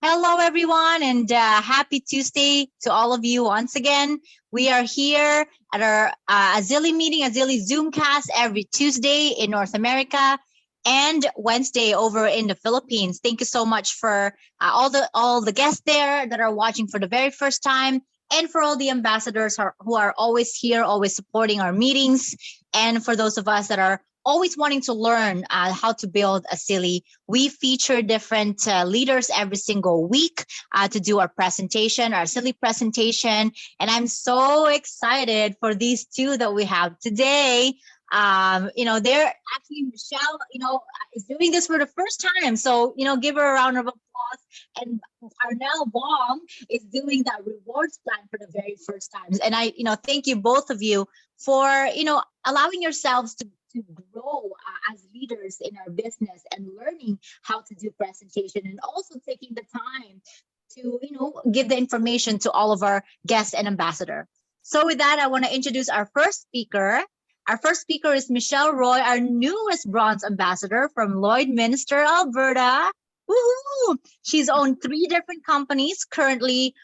Hello, everyone, and happy Tuesday to all of you once again. We are here at our Asili meeting, Asili Zoomcast every Tuesday in North America and Wednesday over in the Philippines. Thank you so much for all the guests there that are watching for the very first time, and for all the ambassadors who are always here, always supporting our meetings, and for those of us that are always wanting to learn how to build Asili. We feature different leaders every single week to do our presentation, our silly presentation. And I'm so excited for these two that we have today. They're actually Michelle, is doing this for the first time. So, give her a round of applause. And Arnel Bong is doing that rewards plan for the very first time. And thank you both of you for, allowing yourselves to grow as leaders in our business and learning how to do presentation, and also taking the time to give the information to all of our guests and ambassador. So with that, I want to introduce our first speaker. Our first speaker is Michelle Roy, our newest bronze ambassador from Lloydminster, Alberta. Woohoo! She's owned 3 different companies, currently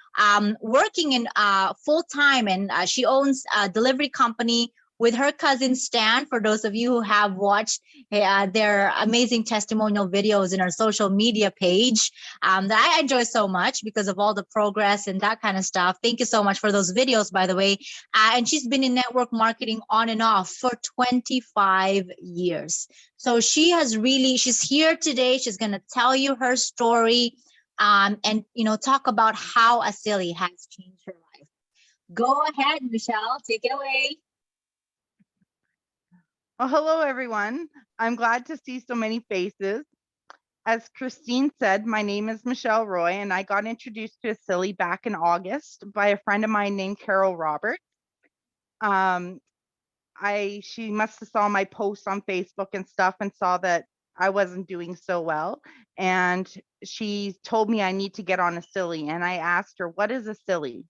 working in full time, and she owns a delivery company with her cousin Stan. For those of you who have watched their amazing testimonial videos in our social media page that I enjoy so much because of all the progress and that kind of stuff. Thank you so much for those videos, by the way. And she's been in network marketing on and off for 25 years. So she's here today. She's going to tell you her story and, talk about how Asili has changed her life. Go ahead, Michelle. Take it away. Well, hello, everyone. I'm glad to see so many faces. As Christine said, my name is Michelle Roy, and I got introduced to Asili back in August by a friend of mine named Carol Roberts. She must have saw my posts on Facebook and stuff and saw that I wasn't doing so well. And she told me I need to get on Asili. And I asked her, what is Asili?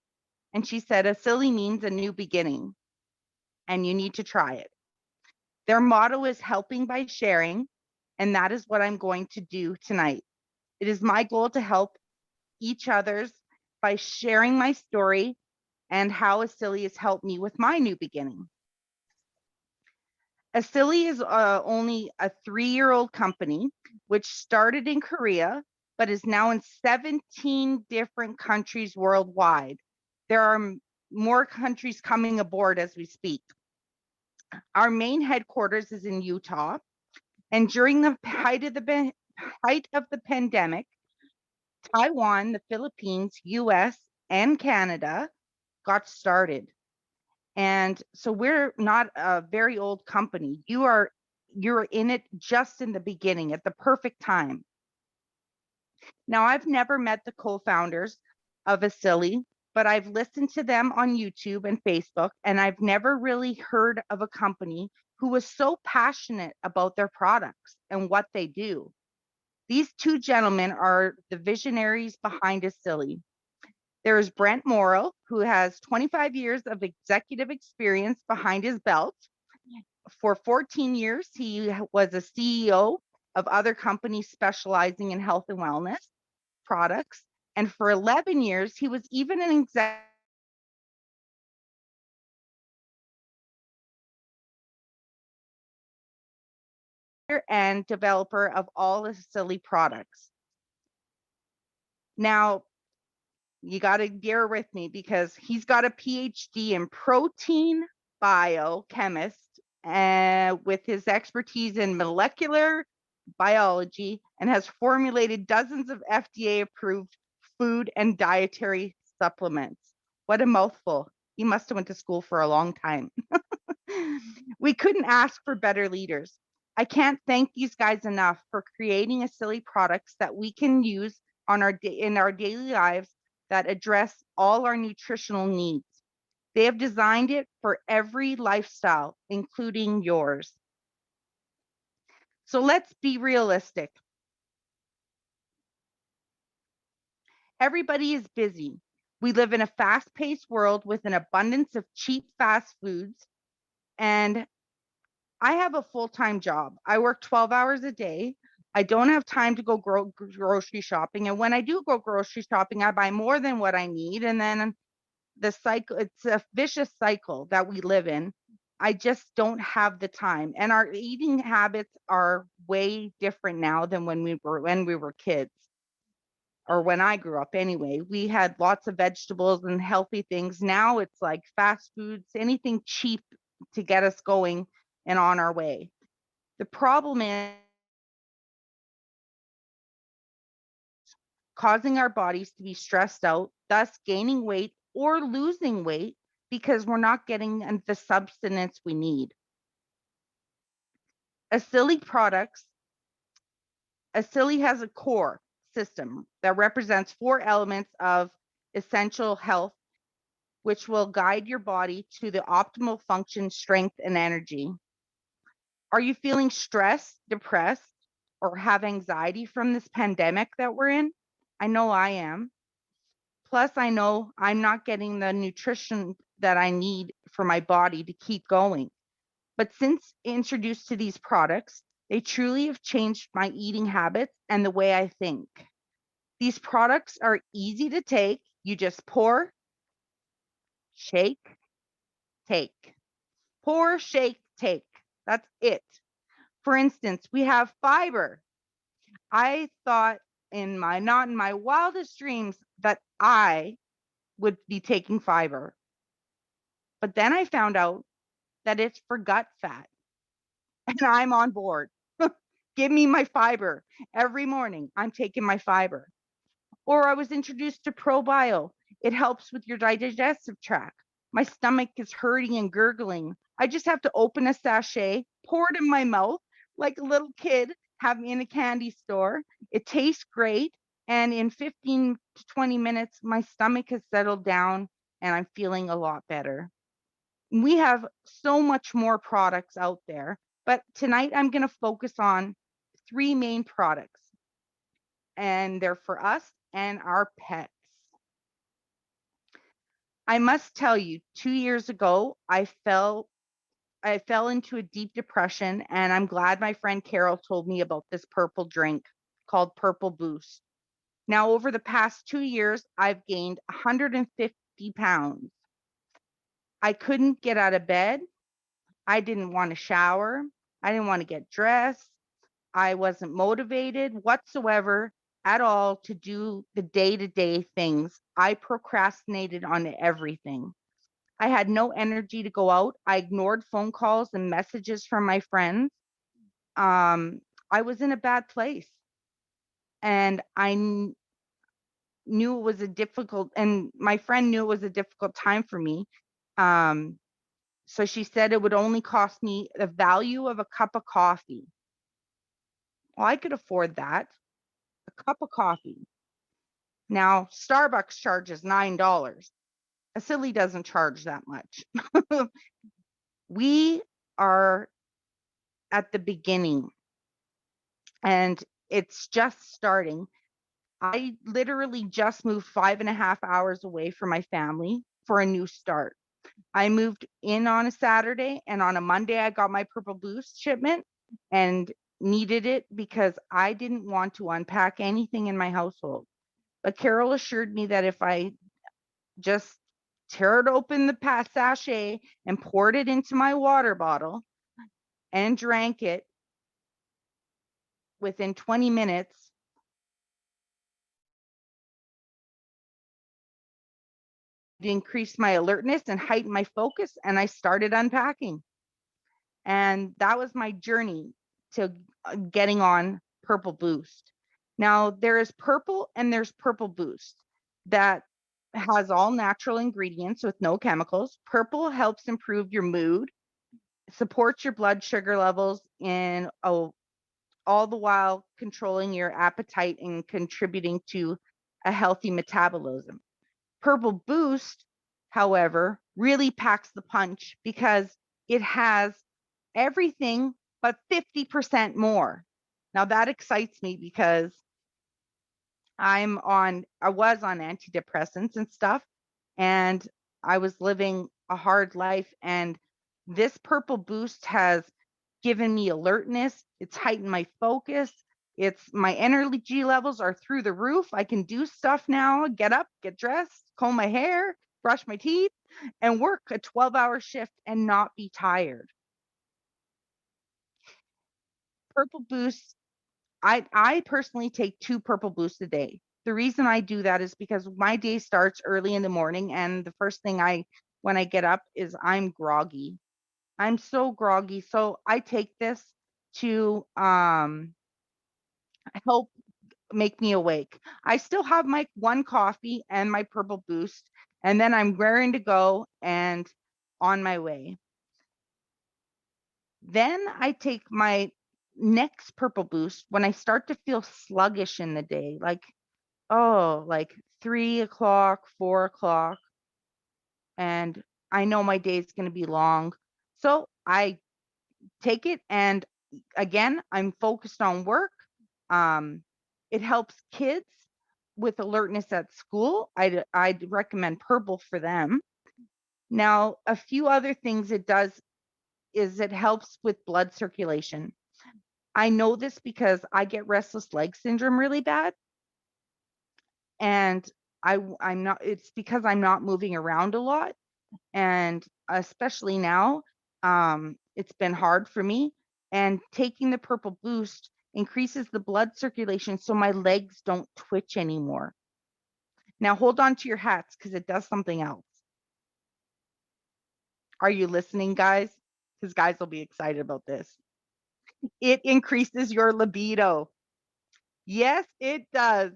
And she said, Asili means a new beginning, and you need to try it. Their motto is helping by sharing, and that is what I'm going to do tonight. It is my goal to help each others by sharing my story and how Asili has helped me with my new beginning. Asili is only a 3-year-old company, which started in Korea, but is now in 17 different countries worldwide. There are more countries coming aboard as we speak. Our main headquarters is in Utah, and during the height of the pandemic, Taiwan, the Philippines, US, and Canada got started. And so we're not a very old company. You're in it just in the beginning at the perfect time. Now, I've never met the co-founders of Asili, but I've listened to them on YouTube and Facebook, and I've never really heard of a company who was so passionate about their products and what they do. These 2 gentlemen are the visionaries behind Asili. There is Brent Morrow, who has 25 years of executive experience behind his belt. For 14 years, he was a CEO of other companies specializing in health and wellness products. And for 11 years, he was even an executive and developer of all the Asili products. Now, you got to bear with me because he's got a PhD in protein biochemist with his expertise in molecular biology, and has formulated dozens of FDA-approved food and dietary supplements. What a mouthful. He must have went to school for a long time. We couldn't ask for better leaders. I can't thank these guys enough for creating Asili products that we can use in our daily lives that address all our nutritional needs. They have designed it for every lifestyle, including yours. So let's be realistic. Everybody is busy. We live in a fast-paced world with an abundance of cheap fast foods, and I have a full-time job. I work 12 hours a day. I don't have time to go grocery shopping. And when I do go grocery shopping, I buy more than what I need. And then the cycle, it's a vicious cycle that we live in. I just don't have the time. And our eating habits are way different now than when we were kids, or when I grew up anyway. We had lots of vegetables and healthy things. Now it's like fast foods, anything cheap to get us going and on our way. The problem is causing our bodies to be stressed out, thus gaining weight or losing weight because we're not getting the substance we need. Asili has a core system that represents 4 elements of essential health, which will guide your body to the optimal function, strength, and energy. Are you feeling stressed, depressed, or have anxiety from this pandemic that we're in? I know I am. Plus, I know I'm not getting the nutrition that I need for my body to keep going. But since introduced to these products, they truly have changed my eating habits and the way I think. These products are easy to take. You just pour, shake, take. Pour, shake, take. That's it. For instance, we have fiber. I thought not in my wildest dreams that I would be taking fiber. But then I found out that it's for gut fat, and I'm on board. Give me my fiber. Every morning, I'm taking my fiber. Or I was introduced to ProBio. It helps with your digestive tract. My stomach is hurting and gurgling. I just have to open a sachet, pour it in my mouth like a little kid having in a candy store. It tastes great. And in 15 to 20 minutes, my stomach has settled down and I'm feeling a lot better. We have so much more products out there, but tonight I'm going to focus on 3 main products, and they're for us and our pets. I must tell you, 2 years ago, I fell into a deep depression, and I'm glad my friend Carol told me about this purple drink called Purple Boost. Now, over the past 2 years, I've gained 150 pounds. I couldn't get out of bed. I didn't want to shower. I didn't want to get dressed. I wasn't motivated whatsoever at all to do the day-to-day things. I procrastinated on everything. I had no energy to go out. I ignored phone calls and messages from my friends. I was in a bad place, and knew it was and my friend knew it was a difficult time for me. So she said it would only cost me the value of a cup of coffee. Well, I could afford that, a cup of coffee. Now, Starbucks charges $9. Asili doesn't charge that much. We are at the beginning, and it's just starting. I literally just moved 5.5 hours away from my family for a new start. I moved in on a Saturday, and on a Monday, I got my Purple Boost shipment and needed it because I didn't want to unpack anything in my household. But Carol assured me that if I just teared open the sachet and poured it into my water bottle and drank it within 20 minutes, it increased my alertness and heightened my focus, and I started unpacking. And that was my journey to getting on Purple Boost. Now, there is purple and there's Purple Boost that has all natural ingredients with no chemicals. Purple helps improve your mood, supports your blood sugar levels, and all the while controlling your appetite and contributing to a healthy metabolism. Purple Boost, however, really packs the punch because it has everything but 50% more. Now that excites me because I was on antidepressants and stuff, and I was living a hard life, and this Purple Boost has given me alertness. It's heightened my focus. My energy levels are through the roof. I can do stuff now, get up, get dressed, comb my hair, brush my teeth, and work a 12-hour shift and not be tired. Purple Boost, I personally take 2 Purple Boosts a day. The reason I do that is because my day starts early in the morning, and the first thing when I get up is I'm groggy. I'm so groggy. So I take this to help make me awake. I still have my 1 coffee and my Purple Boost, and then I'm raring to go and on my way. Then I take my next Purple Boost when I start to feel sluggish in the day, like 3 o'clock, 4 o'clock, and I know my day is going to be long. So I take it, and again, I'm focused on work. It helps kids with alertness at school. I'd recommend purple for them. Now, a few other things it does is it helps with blood circulation. I know this because I get restless leg syndrome really bad, and I'm not. It's because I'm not moving around a lot, and especially now, it's been hard for me. And taking the Purple Boost increases the blood circulation, so my legs don't twitch anymore. Now hold on to your hats because it does something else. Are you listening, guys? Because guys will be excited about this. It increases your libido. Yes, it does.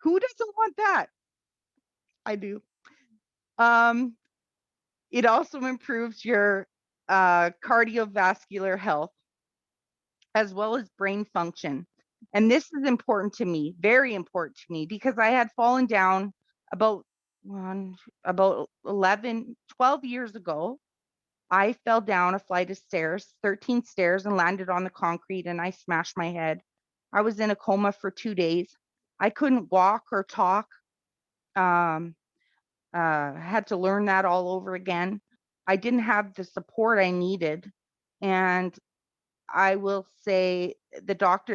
Who doesn't want that? I do. Um, it also improves your cardiovascular health as well as brain function. And this is important to me, very important to me, because I had fallen down about 11, 12 years ago. I fell down a flight of stairs, 13 stairs, and landed on the concrete, and I smashed my head. I was in a coma for 2 days. I couldn't walk or talk. Um, had to learn that all over again. I didn't have the support I needed. And I will say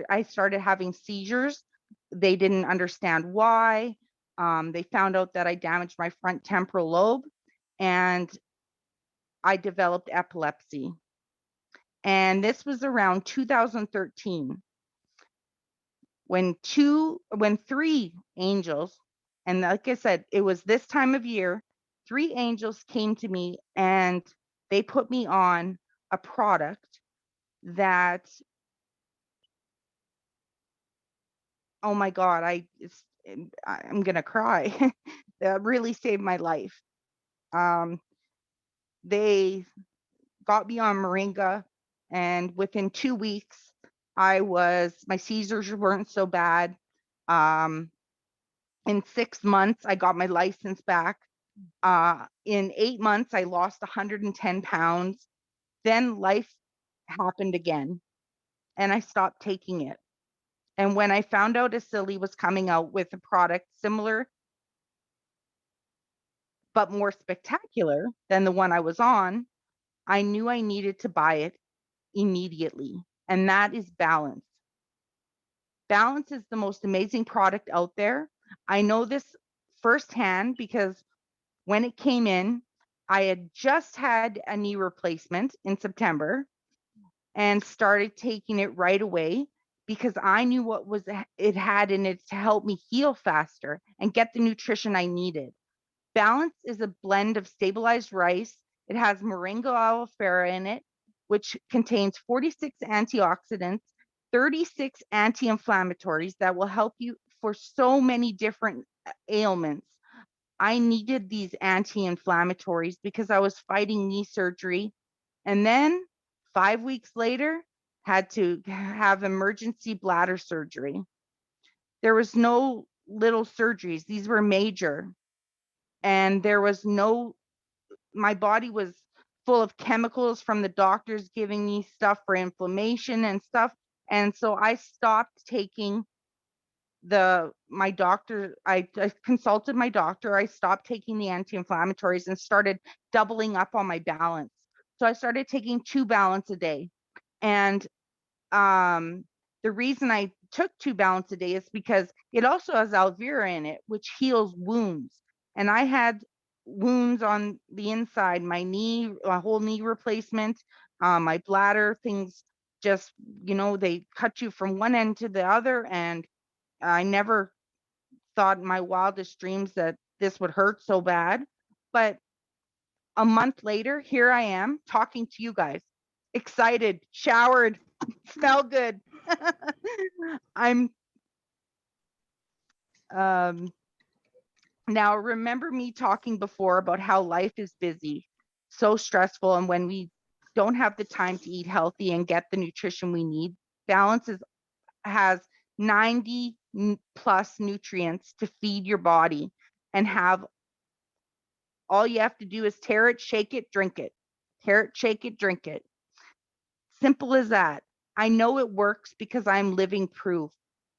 I started having seizures. They didn't understand why. They found out that I damaged my front temporal lobe, and I developed epilepsy. And this was around 2013 when 3 angels, and like I said, it was this time of year, 3 angels came to me and they put me on a product that, oh my God, I'm gonna cry. That really saved my life. Um, they got me on Moringa, and within 2 weeks, my seizures weren't so bad. Um, in 6 months, I got my license back. In 8 months, I lost 110 pounds. Then life happened again, and I stopped taking it. And when I found out Asili was coming out with a product similar but more spectacular than the one I was on, I knew I needed to buy it immediately. And that is Balance. Balance is the most amazing product out there. I know this firsthand because when it came in, I had just had a knee replacement in September and started taking it right away because I knew what it had in it to help me heal faster and get the nutrition I needed. Balance is a blend of stabilized rice. It has Moringa Oleifera in it, which contains 46 antioxidants, 36 anti-inflammatories that will help you for so many different ailments. I needed these anti-inflammatories because I was fighting knee surgery. And then 5 weeks later, had to have emergency bladder surgery. There was no little surgeries. These were major. And my body was full of chemicals from the doctors giving me stuff for inflammation and stuff. And so I stopped taking my doctor, I consulted my doctor. I stopped taking the anti-inflammatories and started doubling up on my Balance. So I started taking 2 Balance a day. And The reason I took 2 balance a day is because it also has aloe vera in it, which heals wounds. And I had wounds on the inside, my knee, a whole knee replacement, my bladder, things just, they cut you from one end to the other. And I never thought in my wildest dreams that this would hurt so bad. But a month later, here I am talking to you guys, excited, showered, smell good. I'm now remember me talking before about how life is busy, so stressful, and when we don't have the time to eat healthy and get the nutrition we need, balance has 90 plus nutrients to feed your body and have all you have to do is tear it, shake it, drink it. Tear it, shake it, drink it. Simple as that. I know it works because I'm living proof.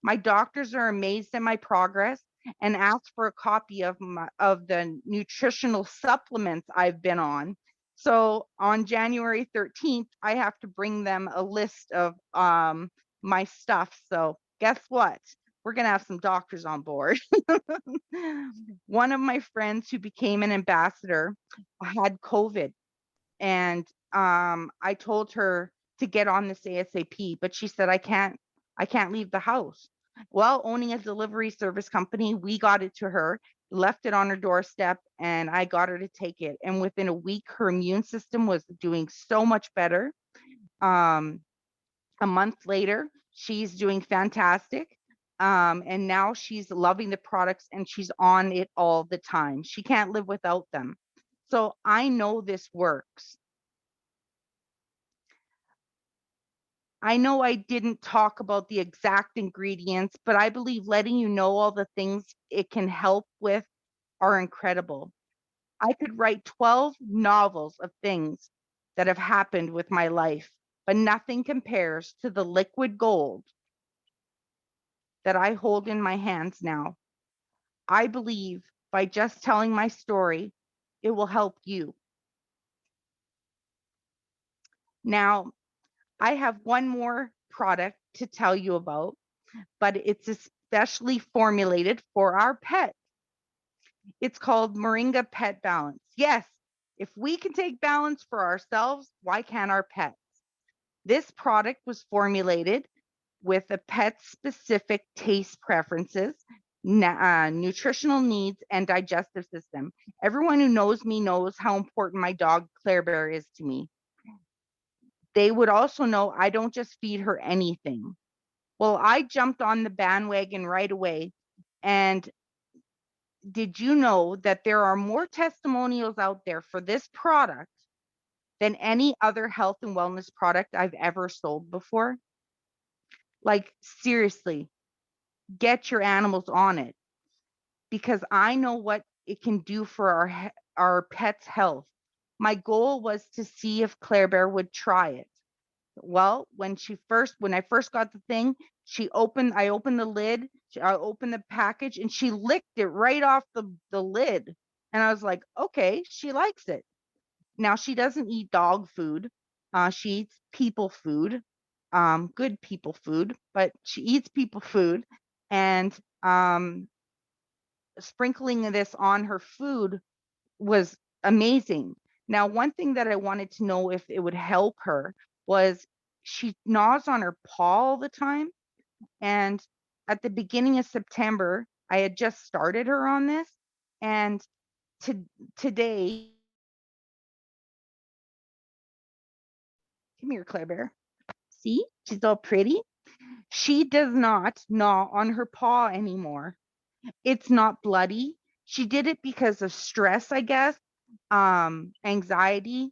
My doctors are amazed at my progress and ask for a copy of the nutritional supplements I've been on. So on January 13th, I have to bring them a list of my stuff. So guess what? We're going to have some doctors on board. One of my friends who became an ambassador had COVID, and I told her to get on this ASAP, but she said, I can't leave the house. Well, owning a delivery service company, we got it to her, left it on her doorstep, and I got her to take it. And within a week, her immune system was doing so much better. A month later, she's doing fantastic. And now she's loving the products and she's on it all the time. She can't live without them. So I know this works. I know I didn't talk about the exact ingredients, but I believe letting you know all the things it can help with are incredible. I could write 12 novels of things that have happened with my life, but nothing compares to the liquid gold that I hold in my hands now. I believe by just telling my story, it will help you. Now, I have one more product to tell you about, but it's especially formulated for our pet. It's called Moringa Pet Balance. Yes, if we can take balance for ourselves, why can't our pets? This product was formulated with a pet's specific taste preferences, nutritional needs, and digestive system. Everyone who knows me knows how important my dog Claire Bear is to me. They would also know I don't just feed her anything. Well, I jumped on the bandwagon right away. And did you know that there are more testimonials out there for this product than any other health and wellness product I've ever sold before? Like, seriously, get your animals on it, because I know what it can do for our pet's health. My goal was to see if Claire Bear would try it. Well, when I first got the thing, I opened the lid, I opened the package, and she licked it right off the lid. And I was like, okay, she likes it. Now she doesn't eat dog food. She eats people food, good people food, but she eats people food. And sprinkling this on her food was amazing. Now, one thing that I wanted to know if it would help her was she gnaws on her paw all the time. And at the beginning of September, I had just started her on this. And today, come here, Claire Bear. See, she's all pretty. She does not gnaw on her paw anymore. It's not bloody. She did it because of stress, I guess, anxiety.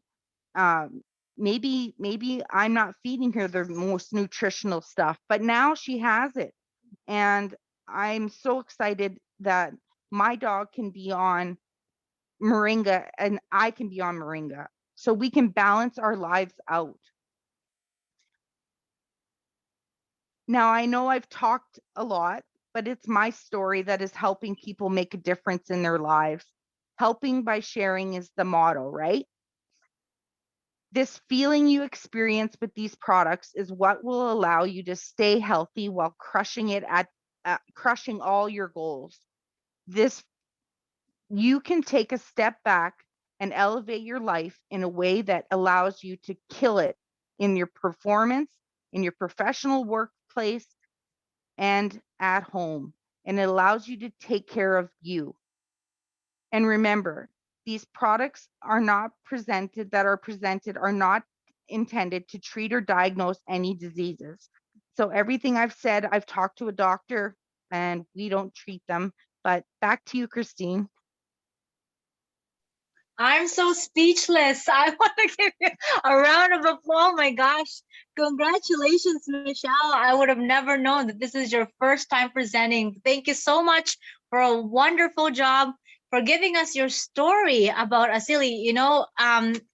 um maybe I'm not feeding her the most nutritional stuff, but now she has it. And I'm so excited that my dog can be on Moringa and I can be on Moringa, so we can balance our lives out. Now, I know I've talked a lot, but it's my story that is helping people make a difference in their lives. Helping by sharing is the motto, right? This feeling you experience with these products is what will allow you to stay healthy while crushing all your goals. You can take a step back and elevate your life in a way that allows you to kill it in your performance, in your professional workplace, and at home. And it allows you to take care of you. And remember, these products are presented are not intended to treat or diagnose any diseases. So everything I've said, I've talked to a doctor and we don't treat them. But back to you, Christine. I'm so speechless. I want to give you a round of applause. Oh my gosh. Congratulations, Michelle. I would have never known that this is your first time presenting. Thank you so much for a wonderful job, for giving us your story about Asili. You know,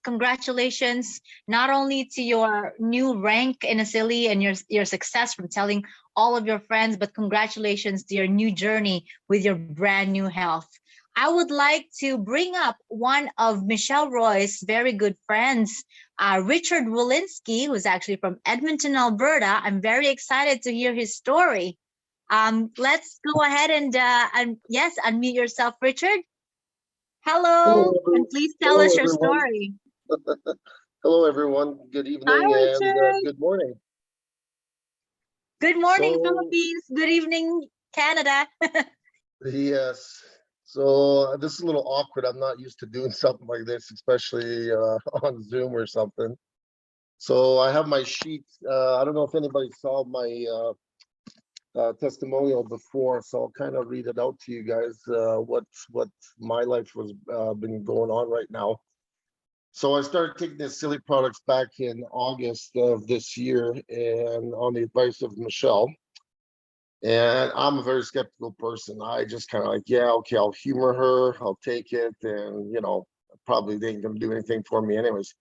congratulations not only to your new rank in Asili and your success from telling all of your friends, but congratulations to your new journey with your brand new health. I would like to bring up one of Michelle Roy's very good friends, Richard Walensky, who's actually from Edmonton, Alberta. I'm very excited to hear his story. Let's go ahead and yes, unmute yourself, Richard. Hello, and please tell us your story. Hello, everyone. Good evening Hi, and good morning. Good morning, Philippines. Good evening, Canada. Yes. So this is a little awkward. I'm not used to doing something like this, especially on Zoom or something. So I have my sheet. I don't know if anybody saw my testimonial before, so I'll kind of read it out to you guys. What my life was been going on right now. So I started taking the Asili products back in August of this year, and on the advice of Michelle. And I'm a very skeptical person. I just kind of like, yeah, okay, I'll humor her, I'll take it, and you know, probably they ain't gonna do anything for me anyways.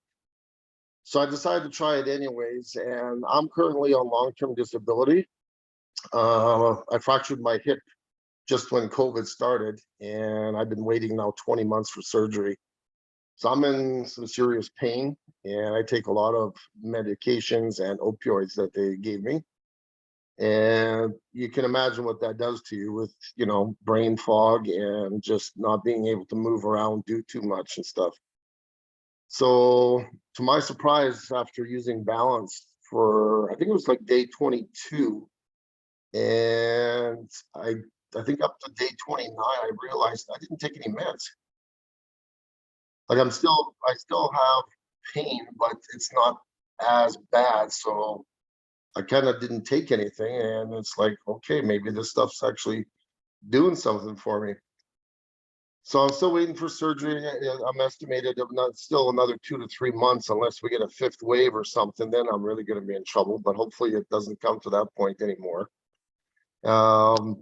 So I decided to try it anyways, and I'm currently on long-term disability. I fractured my hip just when COVID started, and I've been waiting now 20 months for surgery. So I'm in some serious pain, and I take a lot of medications and opioids that they gave me. And you can imagine what that does to you with, you know, brain fog and just not being able to move around, do too much and stuff. So to my surprise, after using Balance for, I think it was like day 22, and I think up to day 29, I realized I didn't take any meds. Like I still have pain, but it's not as bad. So I kind of didn't take anything, and it's like, okay, maybe this stuff's actually doing something for me. So I'm still waiting for surgery. I'm estimated of not still another 2 to 3 months, unless we get a fifth wave or something. Then I'm really going to be in trouble. But hopefully, it doesn't come to that point anymore. So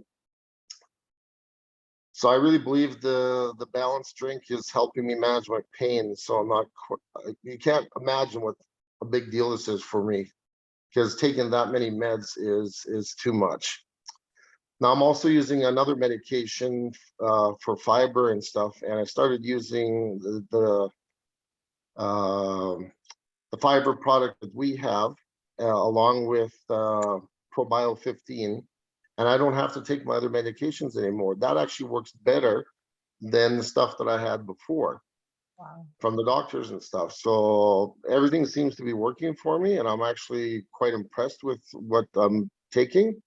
I really believe the balanced drink is helping me manage my pain. So I'm not. You can't imagine what a big deal this is for me, because taking that many meds is too much. Now I'm also using another medication for fiber and stuff, and I started using the fiber product that we have along with ProBio 15, and I don't have to take my other medications anymore. That actually works better than the stuff that I had before. Wow. From the doctors and stuff. So everything seems to be working for me, and I'm actually quite impressed with what I'm taking.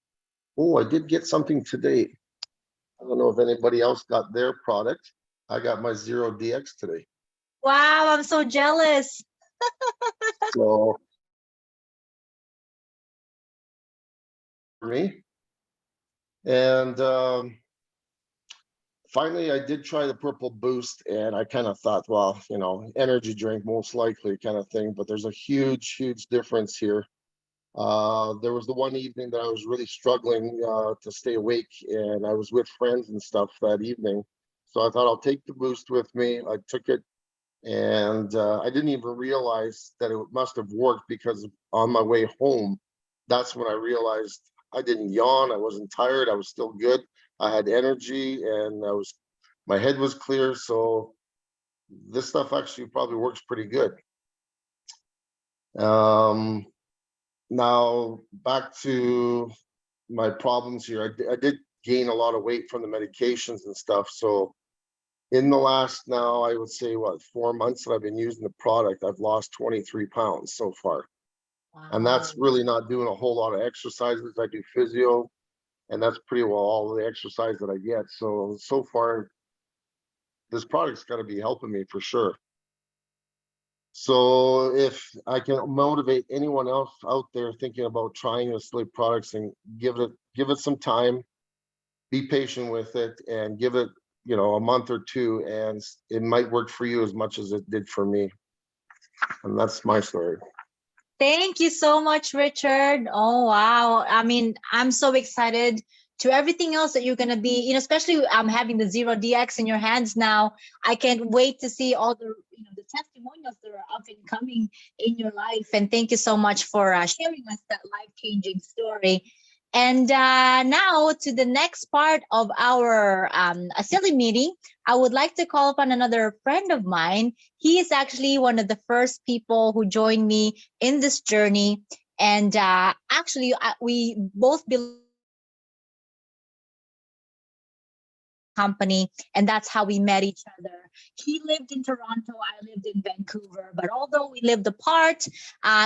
Oh, I did get something today. I don't know if anybody else got their product. I got my Zero DX today. Wow, I'm so jealous. So for me. And finally, I did try the Purple Boost, and I kind of thought, well, you know, energy drink most likely kind of thing, but there's a huge, huge difference here. There was the one evening that I was really struggling to stay awake, and I was with friends and stuff that evening. So I thought I'll take the Boost with me. I took it, and I didn't even realize that it must have worked, because on my way home, that's when I realized I didn't yawn. I wasn't tired. I was still good. I had energy, and my head was clear. So this stuff actually probably works pretty good. Now back to my problems here. I did gain a lot of weight from the medications and stuff. So in the last, now I would say, what, 4 months that I've been using the product, I've lost 23 pounds so far. And that's really not doing a whole lot of exercises. I do physio, and that's pretty well all the exercise that I get. So far, this product's got to be helping me for sure. So if I can motivate anyone else out there thinking about trying the sleep products, and give it some time, be patient with it, and give it, you know, a month or two, and it might work for you as much as it did for me. And that's my story. Thank you so much, Richard. Oh, wow. I mean, I'm so excited to everything else that you're going to be, you know, especially having the Zero DX in your hands now. I can't wait to see all the, you know, the testimonials that are up and coming in your life. And thank you so much for sharing us that life-changing story. And now to the next part of our Asili meeting, I would like to call upon another friend of mine. He is actually one of the first people who joined me in this journey. And actually, we both belong company, and that's how we met each other. He lived in Toronto, I lived in Vancouver, but although we lived apart,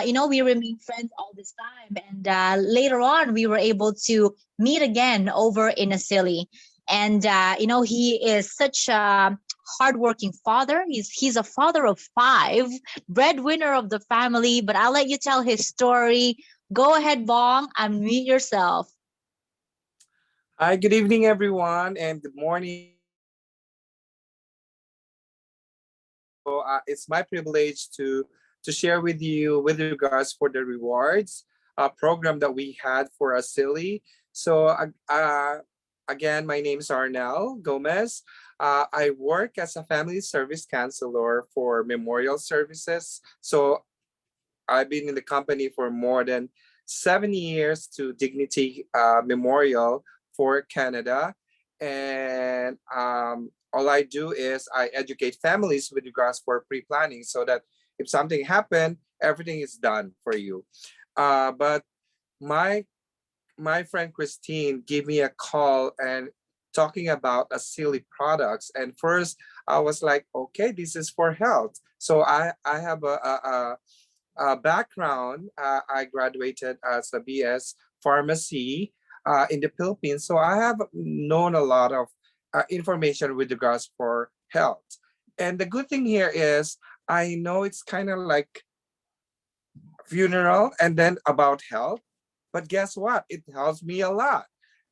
you know, we remained friends all this time. And later on, we were able to meet again over in Asili. And you know, he is such a hardworking father. He's a father of 5, breadwinner of the family. But I'll let you tell his story. Go ahead, Bong, unmute yourself. Hi, good evening, everyone, and good morning. So it's my privilege to share with you with regards for the rewards program that we had for Asili. So again, my name is Arnel Gomez. I work as a family service counselor for memorial services. So I've been in the company for more than 7 years to Dignity Memorial for Canada. And all I do is I educate families with regards for pre-planning so that if something happened, everything is done for you. But my friend Christine gave me a call and talking about Asili products. And first I was like, okay, this is for health. So I have a background. I graduated as a BS pharmacy in the Philippines. So I have known a lot of information with regards for health. And the good thing here is I know it's kind of like funeral and then about health. But guess what? It helps me a lot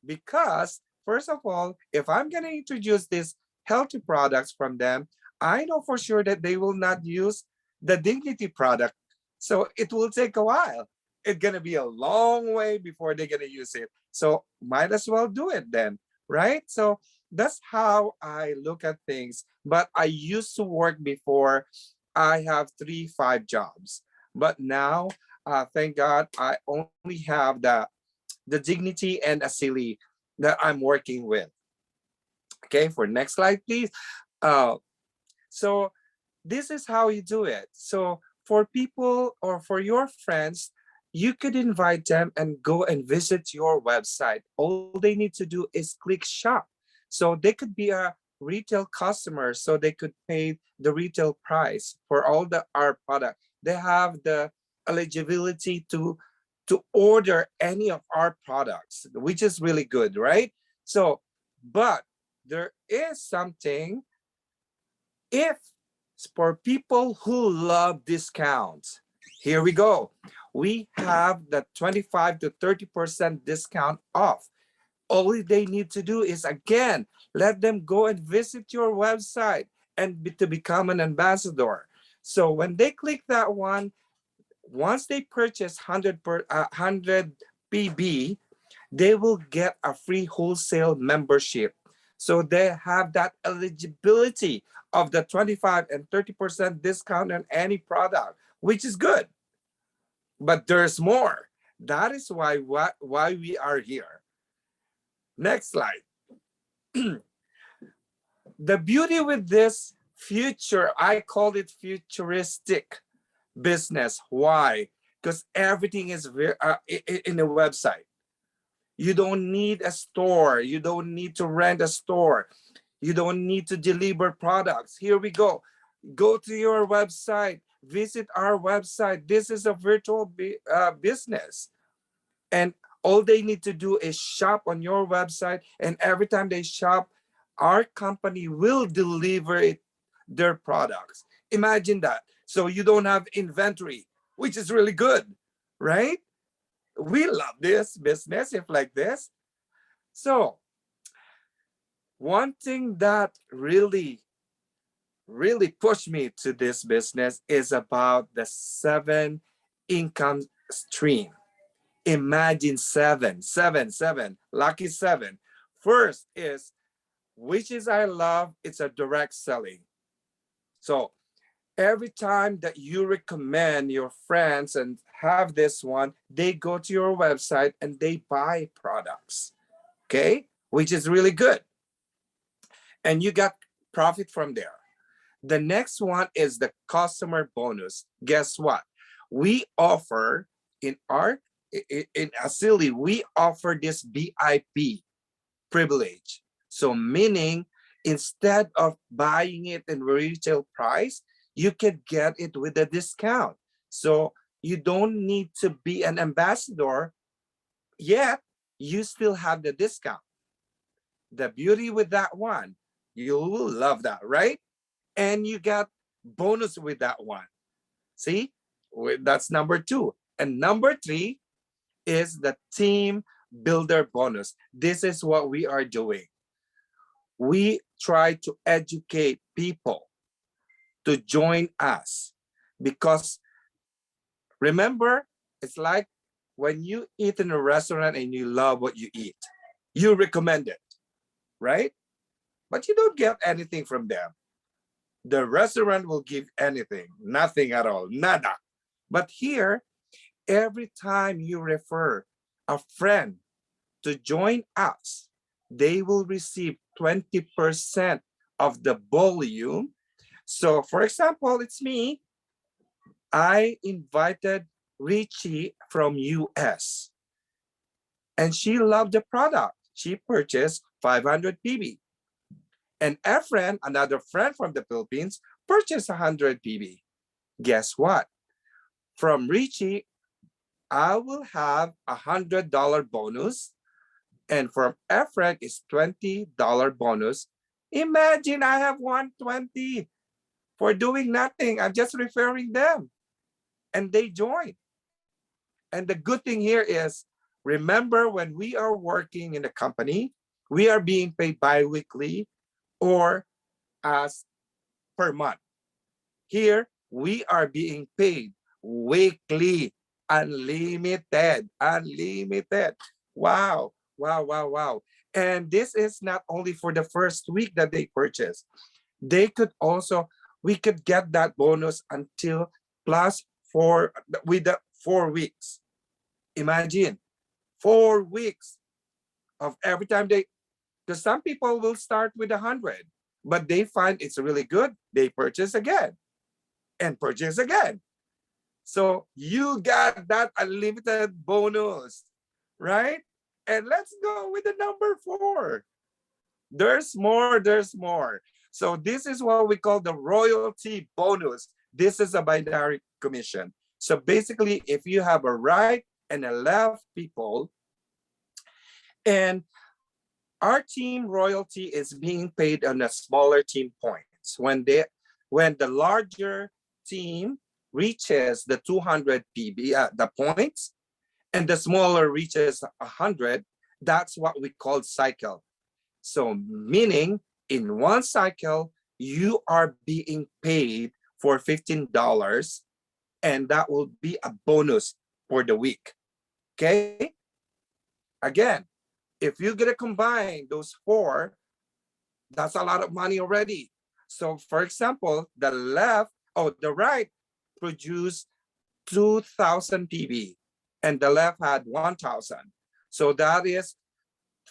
because first of all, if I'm going to introduce these healthy products from them, I know for sure that they will not use the Dignity product. So it will take a while. It's going to be a long way before they're going to use it. So might as well do it then, right? So that's how I look at things. But I used to work before. I have 3-5 jobs. But now, thank God, I only have the Dignity and Asili that I'm working with. Okay, for next slide, please. So this is how you do it. So for people or for your friends, you could invite them and go and visit your website. All they need to do is click shop. So they could be a retail customer, so they could pay the retail price for all our product. They have the eligibility to order any of our products, which is really good, right? So, but there is something if for people who love discounts. Here we go. We have the 25 to 30% discount off. All they need to do is, again, let them go and visit your website and to become an ambassador. So when they click that one, once they purchase 100 PB, they will get a free wholesale membership. So they have that eligibility of the 25 and 30% discount on any product, which is good. But there's more. That is why we are here. Next slide. The beauty with this future, I call it futuristic business. Why? Because everything is in the website. You don't need a store. You don't need to rent a store. You don't need to deliver products. Here we go. Go to your website. Visit our website. This is a virtual business. And all they need to do is shop on your website. And every time they shop, our company will deliver their products. Imagine that. So you don't have inventory, which is really good, right? We love this business if like this. So one thing that really pushed me to this business is about the 7 income stream. Imagine seven, lucky 7. First is, which is I love, it's a direct selling. So every time that you recommend your friends and have this one, they go to your website and they buy products, okay? Which is really good. And you got profit from there. The next one is the customer bonus. Guess what? We offer in Asili, we offer this VIP privilege. So meaning, instead of buying it in retail price, you can get it with a discount. So you don't need to be an ambassador, yet you still have the discount. The beauty with that one, you will love that, right? And you got bonus with that one. See, that's number 2. And number 3 is the team builder bonus. This is what we are doing. We try to educate people to join us, because remember, it's like when you eat in a restaurant and you love what you eat, you recommend it, right? But you don't get anything from them. The restaurant will give anything, nothing at all, nada. But here, every time you refer a friend to join us, they will receive 20% of the volume. So for example, it's me. I invited Richie from US and she loved the product. She purchased 500 PB. And Efren, another friend from the Philippines, purchased 100 PB. Guess what? From Richie, I will have $100 bonus. And from Efren is $20 bonus. Imagine I have 120 for doing nothing. I'm just referring them. And they join. And the good thing here is, remember, when we are working in a company, we are being paid bi-weekly or as per month. Here, we are being paid weekly, unlimited. Wow, wow, wow, wow. And this is not only for the first week that they purchase. They could also, we could get that bonus until plus 4, with the 4 weeks. Imagine 4 weeks of every time they, because some people will start with 100, but they find it's really good. They purchase again and purchase again. So you got that unlimited bonus, right? And let's go with the number 4. There's more, there's more. So this is what we call the royalty bonus. This is a binary commission. So basically, if you have a right and a left people, and our team royalty is being paid on the smaller team points. When the larger team reaches the 200 PB, the points, and the smaller reaches 100, that's what we call cycle. So meaning, in one cycle, you are being paid for $15, and that will be a bonus for the week. Okay? Again, if you're gonna combine those 4, that's a lot of money already. So for example, the right produced 2,000 PB and the left had 1,000. So that is,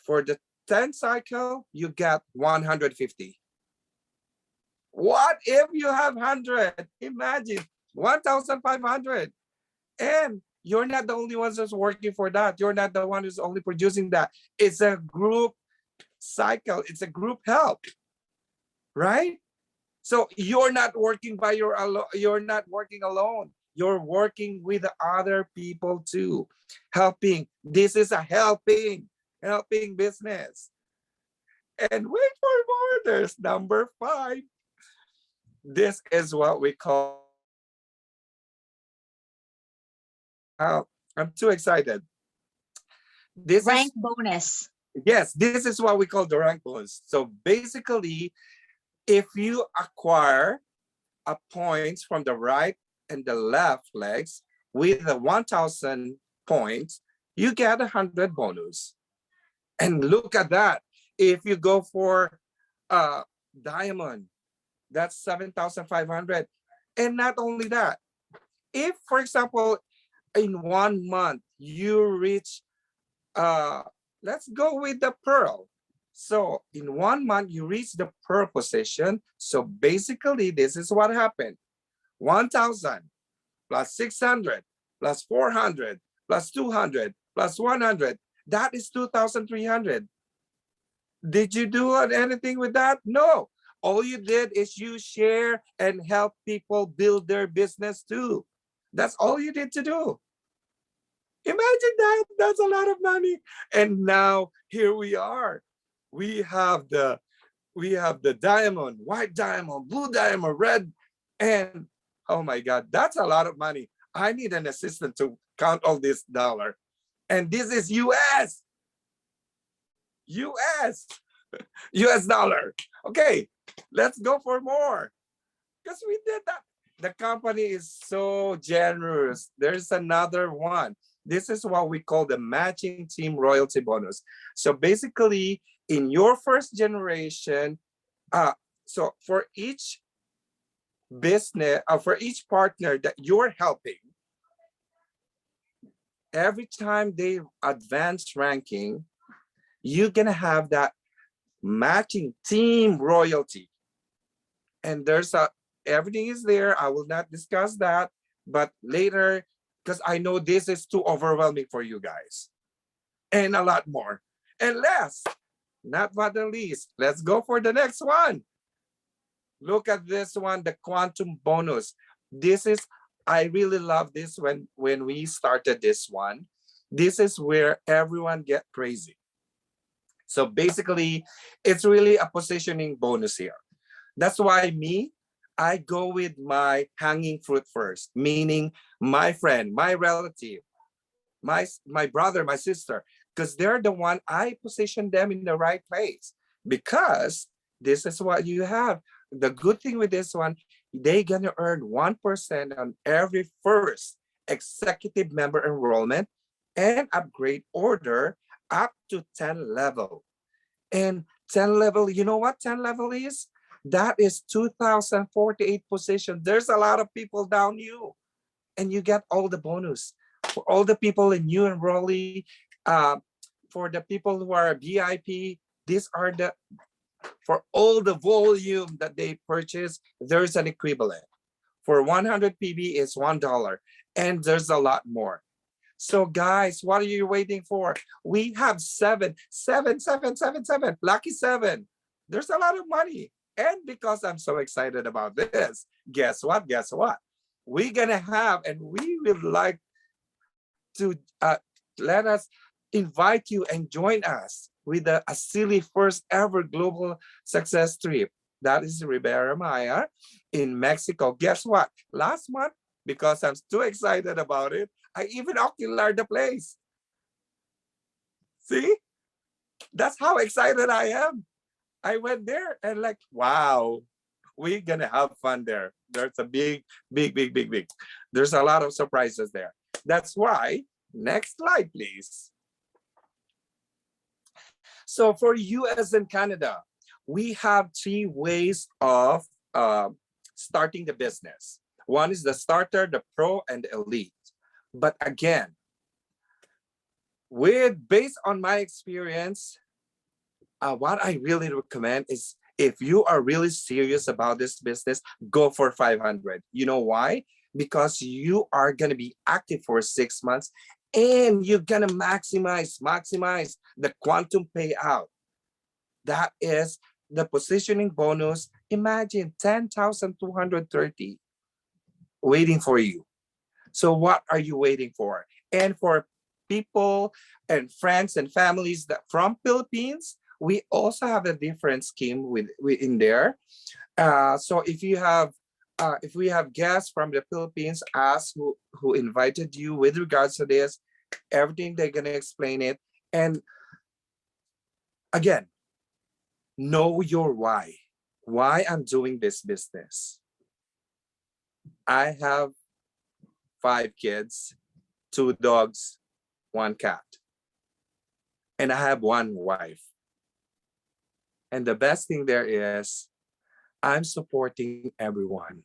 for the 10 cycle, you get 150. What if you have 100? Imagine 1,500. And you're not the only ones who's working for that. You're not the one who's only producing that. It's a group cycle. It's a group help, right? So you're not working by you're not working alone. You're working with other people too, helping. This is a helping business. And wait for more. There's number 5. This is what we call. I'm too excited. This Rank is bonus. yes. This is what we call the rank bonus. So basically, if you acquire points from the right and the left legs with the 1,000 points, you get 100 bonus. And look at that. If you go for diamond, that's 7,500. And not only that, if, for example, in 1 month you reach, let's go with the pearl. So in 1 month you reach the pearl position. So basically this is what happened. 1,000 plus 600 plus 400 plus 200 plus 100. That is 2,300. Did you do anything with that? No. All you did is you share and help people build their business too. That's all you did to do. Imagine that. That's a lot of money. And now here we are. We have the diamond, white diamond, blue diamond, red, and oh my God, that's a lot of money. I need an assistant to count all this dollar. And this is US. US dollar. Okay, let's go for more. Because we did that. The company is so generous. There's another one. This is what we call the matching team royalty bonus. So basically, in your first generation, so for each business, for each partner that you're helping, every time they advance ranking, you're gonna have that matching team royalty. And there's everything is there. I will not discuss that, but later, because I know this is too overwhelming for you guys. And a lot more. And last, not but the least, let's go for the next one. Look at this one, the quantum bonus. This is, I really love this when we started this one. This is where everyone get crazy. So basically, it's really a positioning bonus here. That's why I go with my hanging fruit first, meaning my friend, my relative, my brother, my sister, because they're the one I position them in the right place. Because this is what you have. The good thing with this one, they gonna earn 1% on every first executive member enrollment and upgrade order up to 10 level. And 10 level, you know what 10 level is? That is 2,048 positions. There's a lot of people down you, and you get all the bonus. For all the people in new enrollee, for the people who are VIP, these are the, for all the volume that they purchase, there's an equivalent. For 100 PB is $1, and there's a lot more. So guys, what are you waiting for? We have 7, lucky 7. There's a lot of money. And because I'm so excited about this, guess what? We're gonna have, and we would like to let us invite you and join us with the Asili first ever global success trip. That is Riviera Maya in Mexico. Guess what? Last month, because I'm too excited about it, I even oculared the place. See? That's how excited I am. I went there and like, wow, we're gonna have fun there. There's a big. There's a lot of surprises there. That's why, next slide, please. So for US and Canada, we have 3 ways of starting the business. One is the starter, the pro, and the elite. But again, based on my experience, what I really recommend is, if you are really serious about this business, go for 500. You know why? because you are going to be active for 6 months and you're going to maximize the quantum payout. That is the positioning bonus. Imagine 10,230 waiting for you. So what are you waiting for? And for people and friends and families that from Philippines, we also have a different scheme in there. So if we have guests from the Philippines, ask who invited you with regards to this, everything they're gonna explain it. And again, know your why. Why I'm doing this business. I have 5 kids, 2 dogs, 1 cat, and I have 1 wife. And the best thing there is I'm supporting everyone.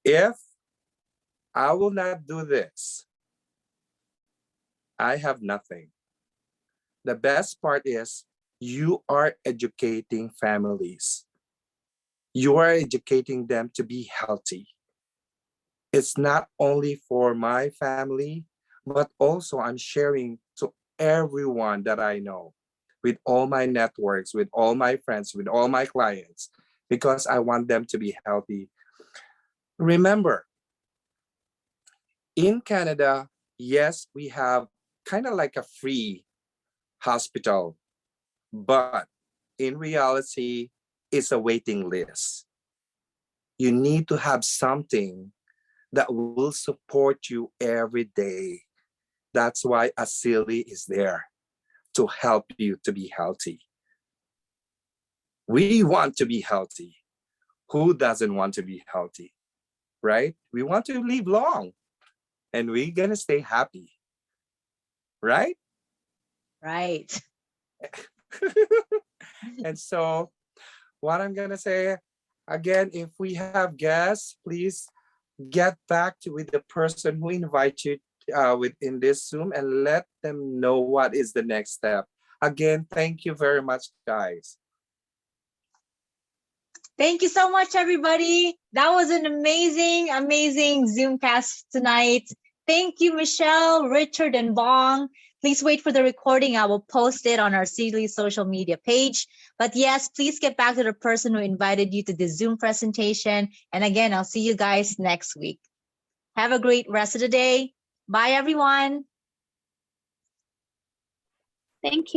If I will not do this, I have nothing. The best part is you are educating families. You are educating them to be healthy. It's not only for my family, but also I'm sharing to everyone that I know, with all my networks, with all my friends, with all my clients, because I want them to be healthy. Remember, in Canada, yes, we have kind of like a free hospital, but in reality, it's a waiting list. You need to have something that will support you every day. That's why Asili is there to help you to be healthy. We want to be healthy. Who doesn't want to be healthy, right? We want to live long and we're gonna stay happy, right? Right. And so what I'm gonna say, again, if we have guests, please get back with the person who invited you within this Zoom and let them know what is the next step. Again, thank you very much, guys. Thank you so much, everybody. That was an amazing, amazing Zoomcast tonight. Thank you, Michelle, Richard, and Bong. Please wait for the recording. I will post it on our Asili social media page. But yes, please get back to the person who invited you to the Zoom presentation. And again, I'll see you guys next week. Have a great rest of the day. Bye, everyone. Thank you.